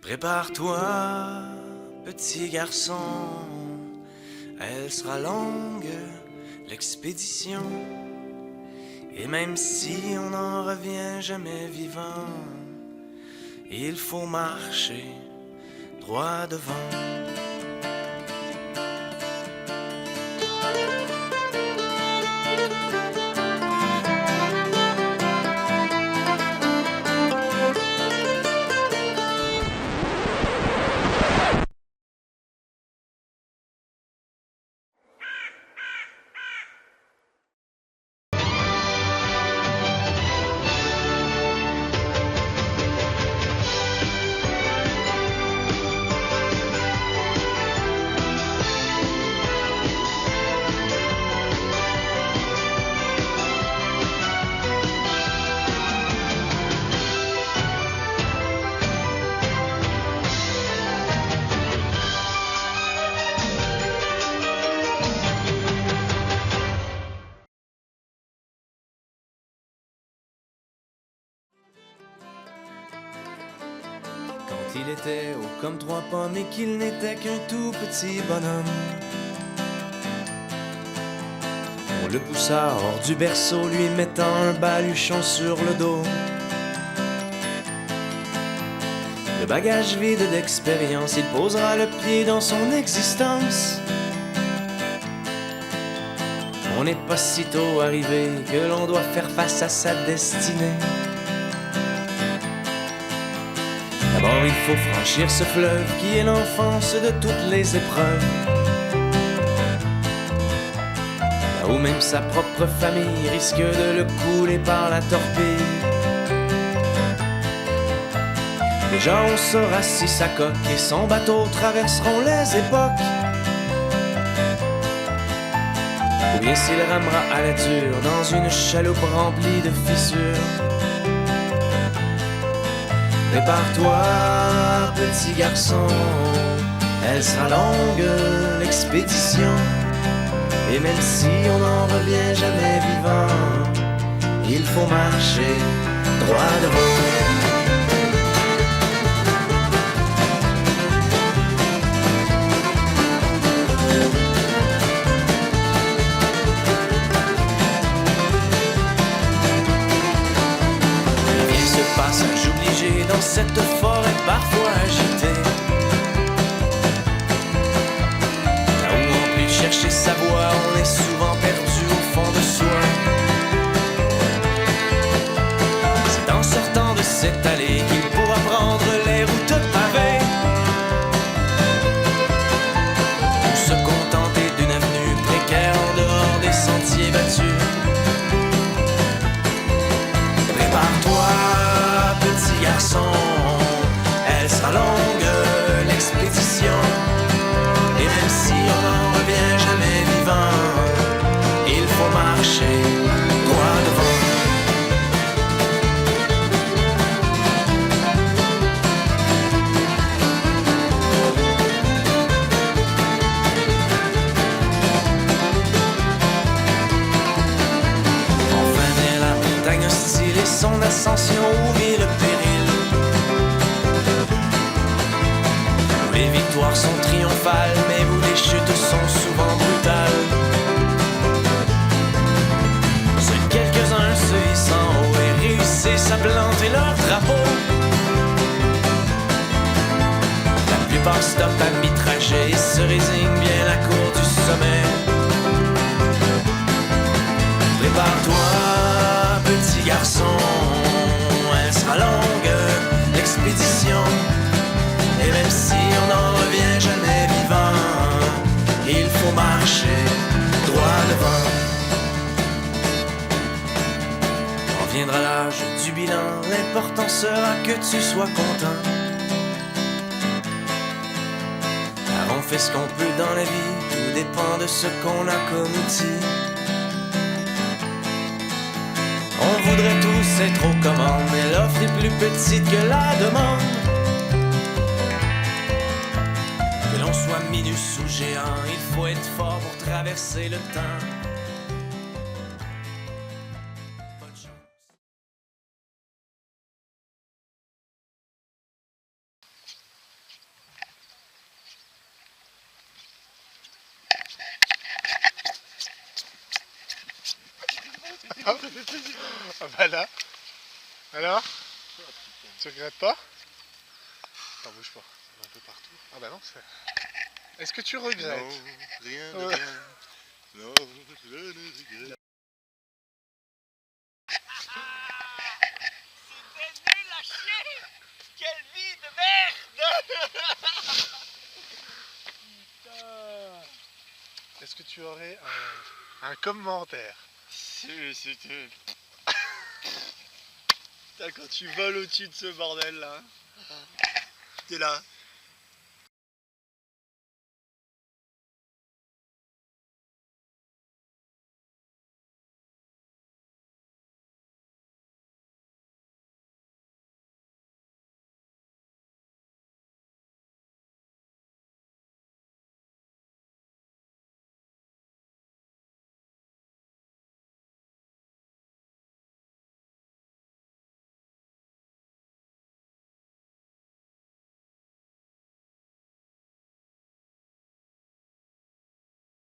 Prépare-toi, petit garçon, elle sera longue, l'expédition. Et même si on n'en revient jamais vivant, il faut marcher droit devant. Quand il était haut comme 3 pommes et qu'il n'était qu'un tout petit bonhomme, on le poussa hors du berceau, lui mettant un baluchon sur le dos. Le bagage vide d'expérience, il posera le pied dans son existence. On n'est pas si tôt arrivé que l'on doit faire face à sa destinée. D'abord il faut franchir ce fleuve qui est l'enfance de toutes les épreuves, là où même sa propre famille risque de le couler par la torpille. Déjà on saura si sa coque et son bateau traverseront les époques, ou bien s'il ramera à la dure dans une chaloupe remplie de fissures. Prépare-toi, petit garçon, elle sera longue, l'expédition. Et même si on n'en revient jamais vivant, il faut marcher droit devant. Passage obligé dans cette forêt parfois agitée, là où on peut chercher sa voie, on est souvent perdu au fond de soi. C'est en sortant de cette allée qu'il pourra prendre les routes pavées, ou se contenter d'une avenue précaire en dehors des sentiers battus. Prépare-toi, petit garçon, elle sera longue, l'expédition. Et même si on n'en revient jamais vivant, il faut marcher droit devant. Enfin naît la montagne hostile et son ascension ouvrit le péril. Les victoires sont triomphales, mais où les chutes sont souvent brutales. Seuls quelques-uns se hissent en haut et réussissent à planter leur drapeau. La plupart stoppent à mi-trajet et se résignent bien à court du sommet. Prépare-toi, petit garçon, elle sera longue, l'expédition. Et même si on n'en revient jamais vivant, il faut marcher droit devant. Quand viendra l'âge du bilan, l'important sera que tu sois content, car on fait ce qu'on peut dans la vie, tout dépend de ce qu'on a comme outil. On voudrait tous être aux commandes, mais l'offre est plus petite que la demande. Que l'on soit minus ou géant, il faut être fort pour traverser le temps. Bonne chance. Voilà. Alors? Tu regrettes pas? Attends, bouge pas. On est un peu partout. Ah bah non, c'est... Est-ce que tu regrettes? Non, rien de Ouais. rien. Non, je ne regrette. C'était nul à chier! Quelle vie de merde! Putain. Est-ce que tu aurais un commentaire? C'était... Putain, quand tu voles au-dessus de ce bordel là, t'es là.